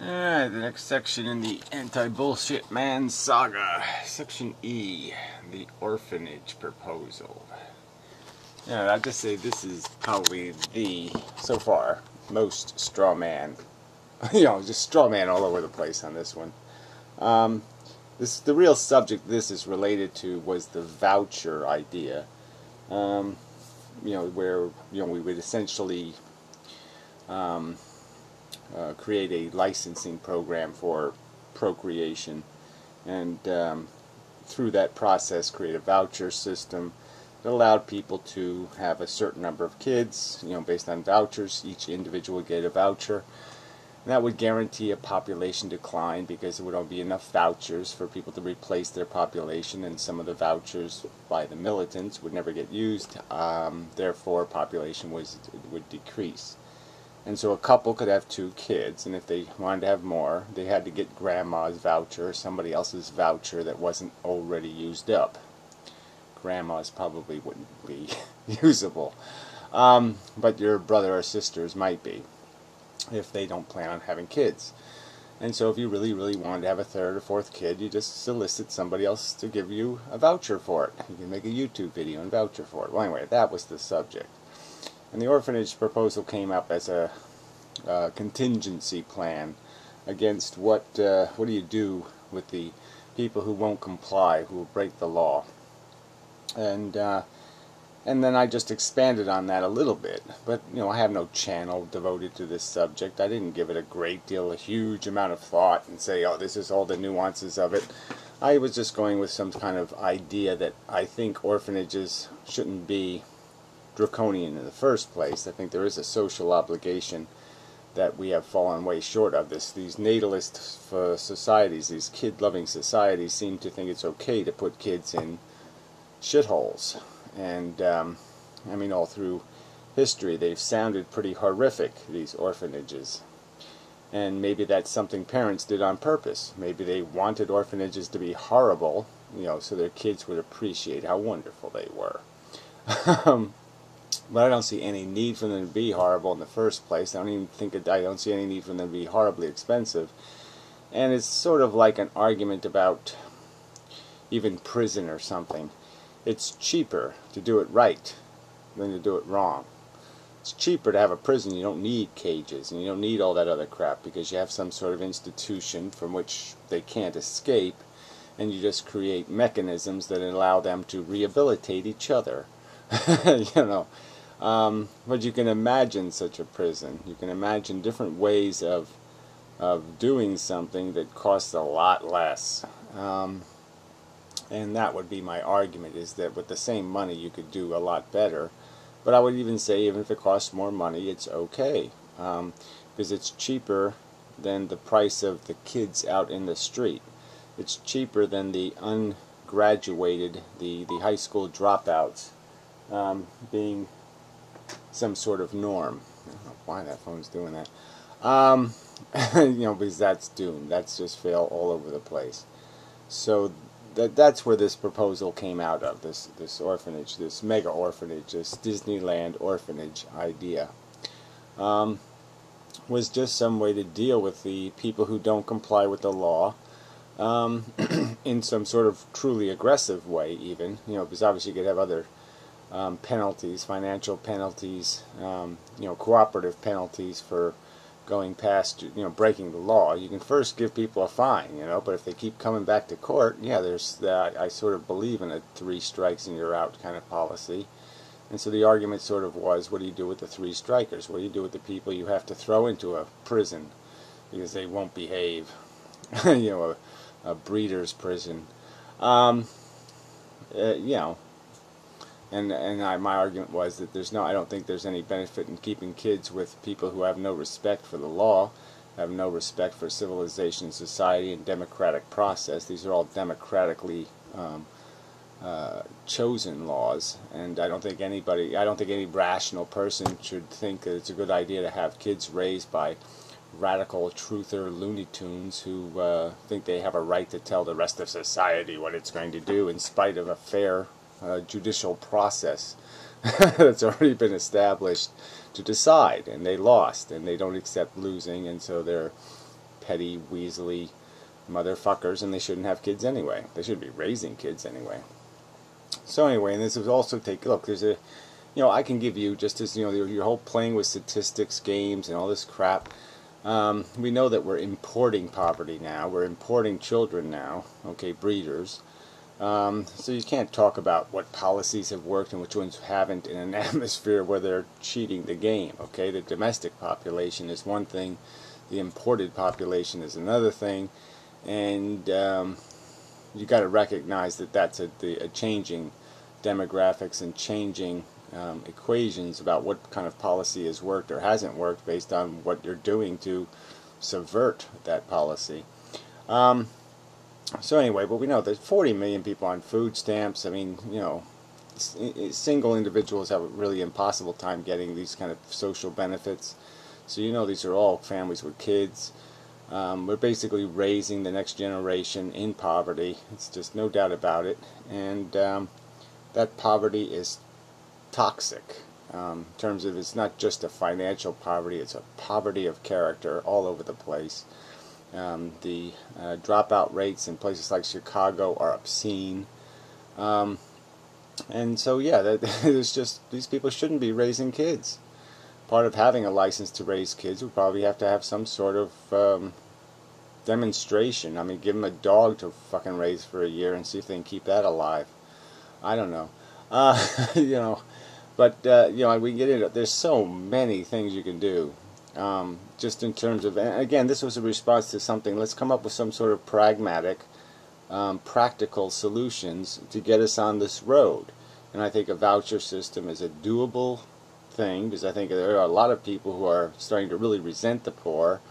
Alright, the next section in the Anti-Bullshit-Man saga. Section E, the Orphanage proposal. Yeah, I'd just say this is probably the, so far, most straw man. Just straw man all over the place on this one. The real subject this is related to was the voucher idea. Where we would essentially create a licensing program for procreation, and through that process create a voucher system that allowed people to have a certain number of kids, based on vouchers. Each individual would get a voucher, and that would guarantee a population decline because there would only be enough vouchers for people to replace their population, and some of the vouchers by the militants would never get used. Therefore, population would decrease. And so a couple could have 2 kids, and if they wanted to have more, they had to get grandma's voucher or somebody else's voucher that wasn't already used up. Grandma's probably wouldn't be usable, but your brother or sisters might be, if they don't plan on having kids. And so if you really, really wanted to have a 3rd or 4th kid, you just solicit somebody else to give you a voucher for it. You can make a YouTube video and voucher for it. Well, anyway, that was the subject. And the orphanage proposal came up as a contingency plan against what do you do with the people who won't comply, who will break the law. And then I just expanded on that a little bit. But I have no channel devoted to this subject. I didn't give it a huge amount of thought and say, oh, this is all the nuances of it. I was just going with some kind of idea that I think orphanages shouldn't be draconian in the first place. I think there is a social obligation that we have fallen way short of. These natalist societies, these kid-loving societies, seem to think it's okay to put kids in shitholes. And all through history they've sounded pretty horrific, these orphanages. And maybe that's something parents did on purpose. Maybe they wanted orphanages to be horrible, so their kids would appreciate how wonderful they were. But I don't see any need for them to be horrible in the first place. I don't see any need for them to be horribly expensive. And it's sort of like an argument about even prison or something. It's cheaper to do it right than to do it wrong. It's cheaper to have a prison. You don't need cages, and you don't need all that other crap, because you have some sort of institution from which they can't escape, and you just create mechanisms that allow them to rehabilitate each other. But you can imagine such a prison. You can imagine different ways of doing something that costs a lot less. And that would be my argument, is that with the same money you could do a lot better. But I would even say, even if it costs more money, it's okay. Because it's cheaper than the price of the kids out in the street. It's cheaper than the ungraduated, the high school dropouts, being some sort of norm. I don't know why that phone's doing that. Because that's doomed. That's just fail all over the place. So that's where this proposal came out of, this orphanage, this mega orphanage, this Disneyland orphanage idea. Was just some way to deal with the people who don't comply with the law, in some sort of truly aggressive way even, because obviously you could have other penalties, financial penalties, cooperative penalties for going past, breaking the law. You can first give people a fine, but if they keep coming back to court, there's that. I sort of believe in a 3 strikes and you're out kind of policy. And so the argument sort of was, what do you do with the 3 strikers? What do you do with the people you have to throw into a prison because they won't behave? A breeder's prison. And my argument was that I don't think there's any benefit in keeping kids with people who have no respect for the law, have no respect for civilization, society, and democratic process. These are all democratically chosen laws, and I don't think any rational person should think that it's a good idea to have kids raised by radical truther Looney Tunes who think they have a right to tell the rest of society what it's going to do in spite of a fair judicial process that's already been established to decide, and they lost, and they don't accept losing, and so they're petty, weaselly motherfuckers, and they shouldn't have kids anyway. They shouldn't be raising kids anyway. So anyway, and this is also look, there's a, I can give you, just as, your whole playing with statistics games and all this crap, we know that we're importing poverty now, we're importing children now, okay, breeders. So you can't talk about what policies have worked and which ones haven't in an atmosphere where they're cheating the game, okay? The domestic population is one thing, the imported population is another thing, and you got to recognize that that's a changing demographics and changing equations about what kind of policy has worked or hasn't worked based on what you're doing to subvert that policy. So anyway, but we know there's 40 million people on food stamps. I mean, single individuals have a really impossible time getting these kind of social benefits. So these are all families with kids. We're basically raising the next generation in poverty. It's just no doubt about it. And that poverty is toxic. In terms of, it's not just a financial poverty, it's a poverty of character all over the place. The dropout rates in places like Chicago are obscene. And so, yeah, there's just, these people shouldn't be raising kids. Part of having a license to raise kids would probably have to have some sort of demonstration. I mean, give them a dog to fucking raise for a year and see if they can keep that alive. I don't know. But we get into, there's so many things you can do. Just in terms of, and again, this was a response to something, let's come up with some sort of pragmatic, practical solutions to get us on this road. And I think a voucher system is a doable thing, because I think there are a lot of people who are starting to really resent the poor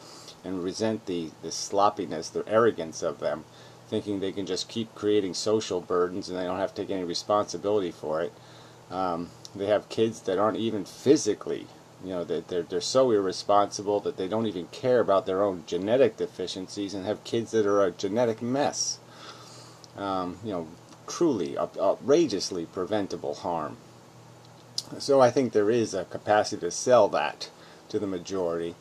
and resent the sloppiness, the arrogance of them, thinking they can just keep creating social burdens and they don't have to take any responsibility for it. They have kids that aren't even physically, they're so irresponsible that they don't even care about their own genetic deficiencies, and have kids that are a genetic mess. Truly, outrageously preventable harm. So I think there is a capacity to sell that to the majority.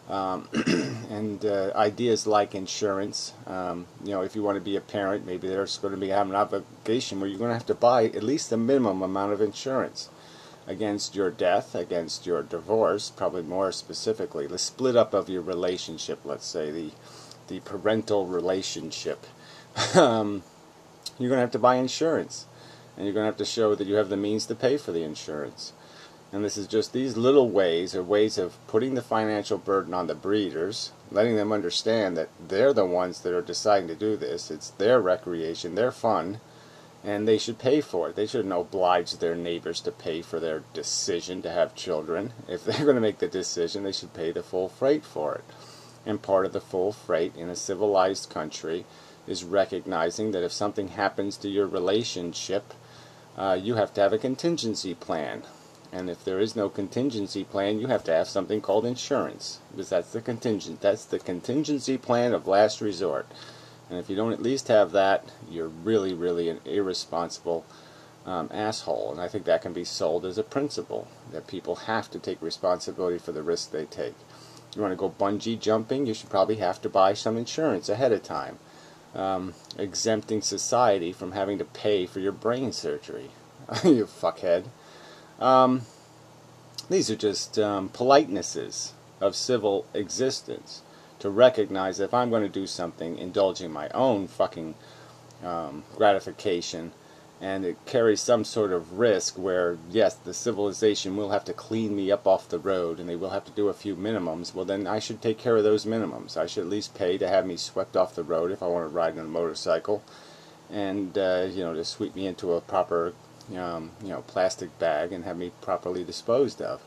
And ideas like insurance, if you want to be a parent, maybe there's going to be an obligation where you're going to have to buy at least a minimum amount of insurance against your death, against your divorce, probably more specifically, the split up of your relationship, let's say, the parental relationship. You're going to have to buy insurance, and you're going to have to show that you have the means to pay for the insurance. And this is just, these little ways are ways of putting the financial burden on the breeders, letting them understand that they're the ones that are deciding to do this. It's their recreation, their fun, and they should pay for it. They shouldn't oblige their neighbors to pay for their decision to have children. If they're going to make the decision, they should pay the full freight for it. And part of the full freight in a civilized country is recognizing that if something happens to your relationship, you have to have a contingency plan. And if there is no contingency plan, you have to have something called insurance, because that's the contingency plan of last resort. And if you don't at least have that, you're really, really an irresponsible asshole. And I think that can be sold as a principle, that people have to take responsibility for the risk they take. You want to go bungee jumping, you should probably have to buy some insurance ahead of time, exempting society from having to pay for your brain surgery. You fuckhead. These are just politenesses of civil existence, to recognize that if I'm going to do something indulging my own fucking gratification, and it carries some sort of risk where, yes, the civilization will have to clean me up off the road and they will have to do a few minimums, well then I should take care of those minimums. I should at least pay to have me swept off the road if I want to ride on a motorcycle, and to sweep me into a proper plastic bag and have me properly disposed of.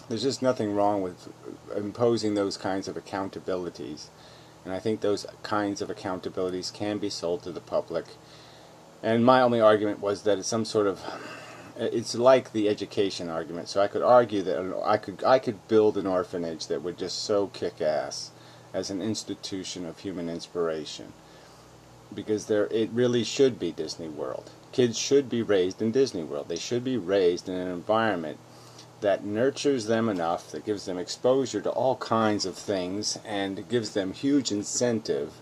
There's just nothing wrong with imposing those kinds of accountabilities, and I think those kinds of accountabilities can be sold to the public. And my only argument was that it's some sort of, it's like the education argument. So I could argue that I could build an orphanage that would just so kick ass as an institution of human inspiration, because it really should be Disney World. Kids should be raised in Disney World. They should be raised in an environment that nurtures them enough, that gives them exposure to all kinds of things, and gives them huge incentive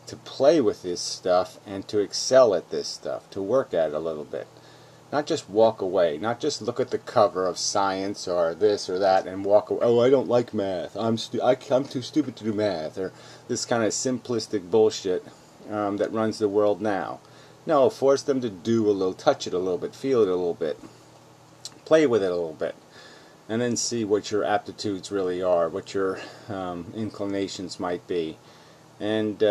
to play with this stuff and to excel at this stuff, to work at it a little bit. Not just walk away, not just look at the cover of science or this or that and walk away. Oh, I don't like math. I'm too stupid to do math, or this kind of simplistic bullshit that runs the world now. No, force them to do a little, touch it a little bit, feel it a little bit, play with it a little bit, and then see what your aptitudes really are, what your inclinations might be. And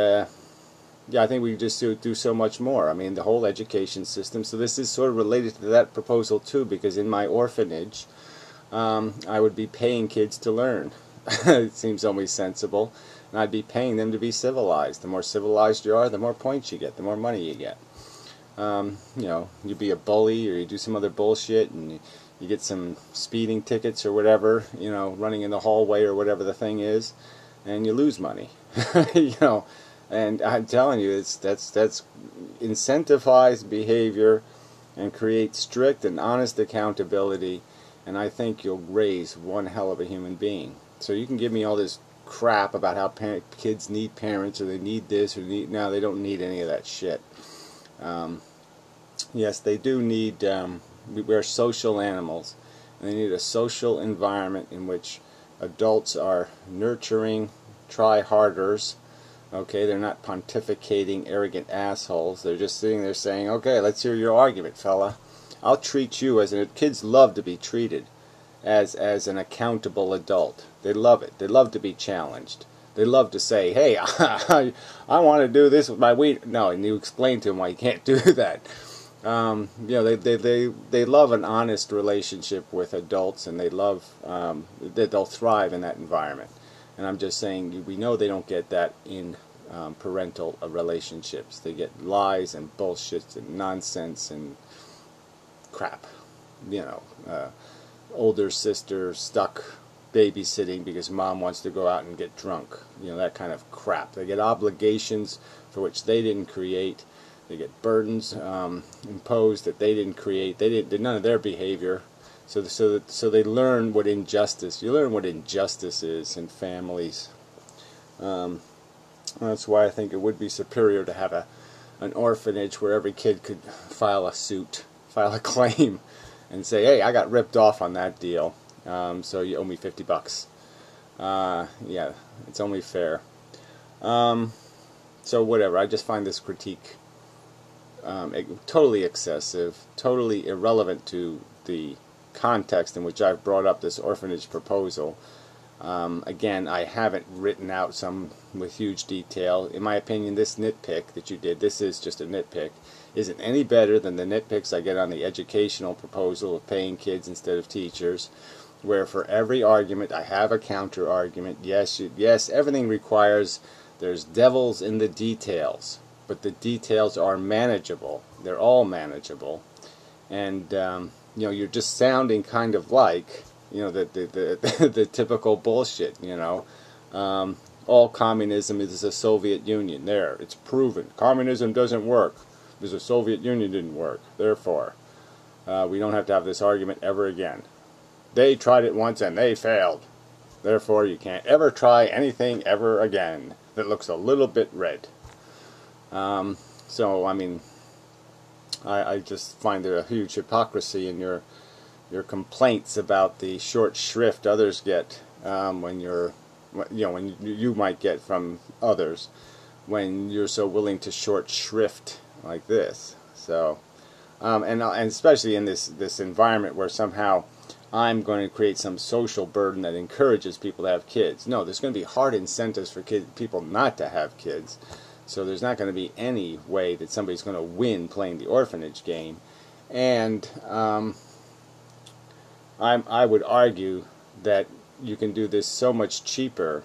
yeah, I think we just do so much more. I mean, the whole education system. So this is sort of related to that proposal too, because in my orphanage, I would be paying kids to learn. It seems only sensible. And I'd be paying them to be civilized. The more civilized you are, the more points you get, the more money you get. You know, you be a bully or you do some other bullshit and you get some speeding tickets or whatever, you know, running in the hallway or whatever the thing is, and you lose money. You know, and I'm telling you, that's incentivized behavior and creates strict and honest accountability, and I think you'll raise one hell of a human being. So you can give me all this crap about how kids need parents or they need this or need, no, they don't need any of that shit. Yes, they do need, we're social animals, and they need a social environment in which adults are nurturing try-harders. Okay, they're not pontificating arrogant assholes. They're just sitting there saying, okay, let's hear your argument, fella. I'll treat you as kids love to be treated as an accountable adult. They love it. They love to be challenged. They love to say, hey, I want to do this with my weed. No, and you explain to them why you can't do that. You know, they love an honest relationship with adults, and they love that they'll thrive in that environment. And I'm just saying, we know they don't get that in parental relationships. They get lies and bullshit and nonsense and crap. You know, older sister stuck babysitting because mom wants to go out and get drunk. You know, that kind of crap. They get obligations for which they didn't create. They get burdens imposed that they didn't create. They're none of their behavior. So they learn what injustice. You learn what injustice is in families. That's why I think it would be superior to have an orphanage where every kid could file a suit, file a claim, and say, hey, I got ripped off on that deal, so you owe me $50. Yeah, it's only fair. So whatever. I just find this critique totally excessive, totally irrelevant to the context in which I've brought up this orphanage proposal. Again, I haven't written out some with huge detail. In my opinion, this nitpick that you did, this is just a nitpick, isn't any better than the nitpicks I get on the educational proposal of paying kids instead of teachers, where for every argument I have a counter argument. Yes, everything requires, there's devils in the details, but the details are manageable. They're all manageable. And you know, you're just sounding kind of like, you know, the typical bullshit, you know. All communism is the Soviet Union. There, it's proven. Communism doesn't work because the Soviet Union didn't work. Therefore, we don't have to have this argument ever again. They tried it once and they failed. Therefore, you can't ever try anything ever again that looks a little bit red. So, I mean, I just find there a huge hypocrisy in your complaints about the short shrift others get when you might get from others when you're so willing to short shrift like this. So, and especially in this environment where somehow I'm going to create some social burden that encourages people to have kids. No, there's going to be hard incentives for people not to have kids. So there's not going to be any way that somebody's going to win playing the orphanage game. And I would argue that you can do this so much cheaper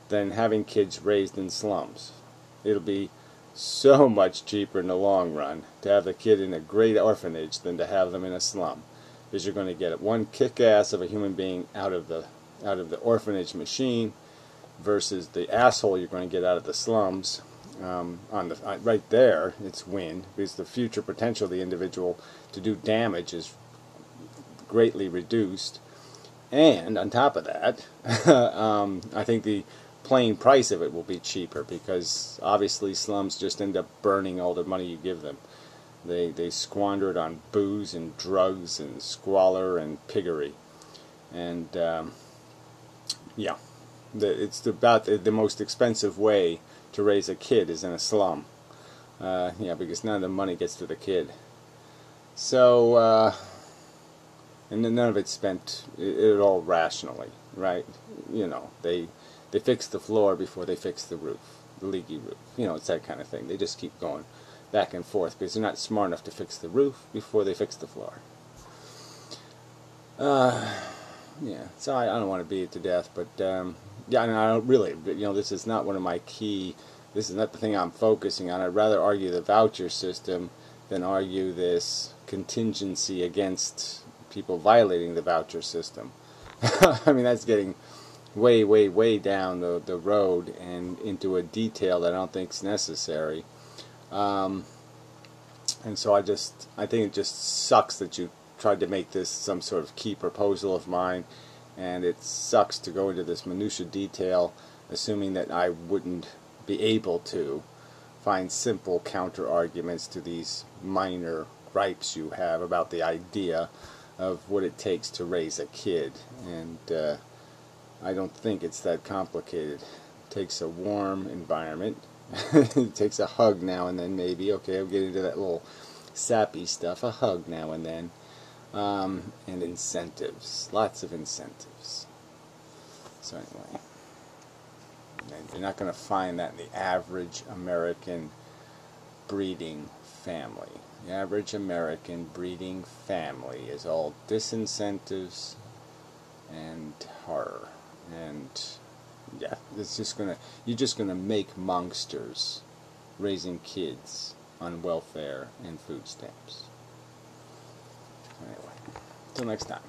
than having kids raised in slums. It'll be so much cheaper in the long run to have the kid in a great orphanage than to have them in a slum, because you're going to get one kick-ass of a human being out of the orphanage versus the asshole you're going to get out of the slums. Right there, it's win, because the future potential of the individual to do damage is greatly reduced. And on top of that, I think the plain price of it will be cheaper, because obviously slums just end up burning all the money you give them. They squander it on booze and drugs and squalor and piggery. And yeah, it's about the most expensive way to raise a kid is in a slum. Yeah, because none of the money gets to the kid. So, and then none of it's spent at all rationally, right? You know, they fix the floor before they fix the roof, the leaky roof. You know, it's that kind of thing. They just keep going back and forth because they're not smart enough to fix the roof before they fix the floor. Yeah, so I don't want to beat it to death, but yeah, and I don't really. You know, this is not one of my key. This is not the thing I'm focusing on. I'd rather argue the voucher system than argue this contingency against people violating the voucher system. I mean, that's getting way, way, way down the road and into a detail that I don't think is necessary. And so I think it just sucks that you tried to make this some sort of key proposal of mine, and it sucks to go into this minutia detail assuming that I wouldn't be able to find simple counter arguments to these minor gripes you have about the idea of what it takes to raise a kid. And I don't think it's that complicated. It takes a warm environment. It takes a hug now and then, maybe. Okay, I'll get into that little sappy stuff. A hug now and then. And incentives. Lots of incentives. So anyway, you're not going to find that in the average American breeding family. The average American breeding family is all disincentives and horror. And yeah, it's just you're just gonna make monsters raising kids on welfare and food stamps. Anyway, until next time.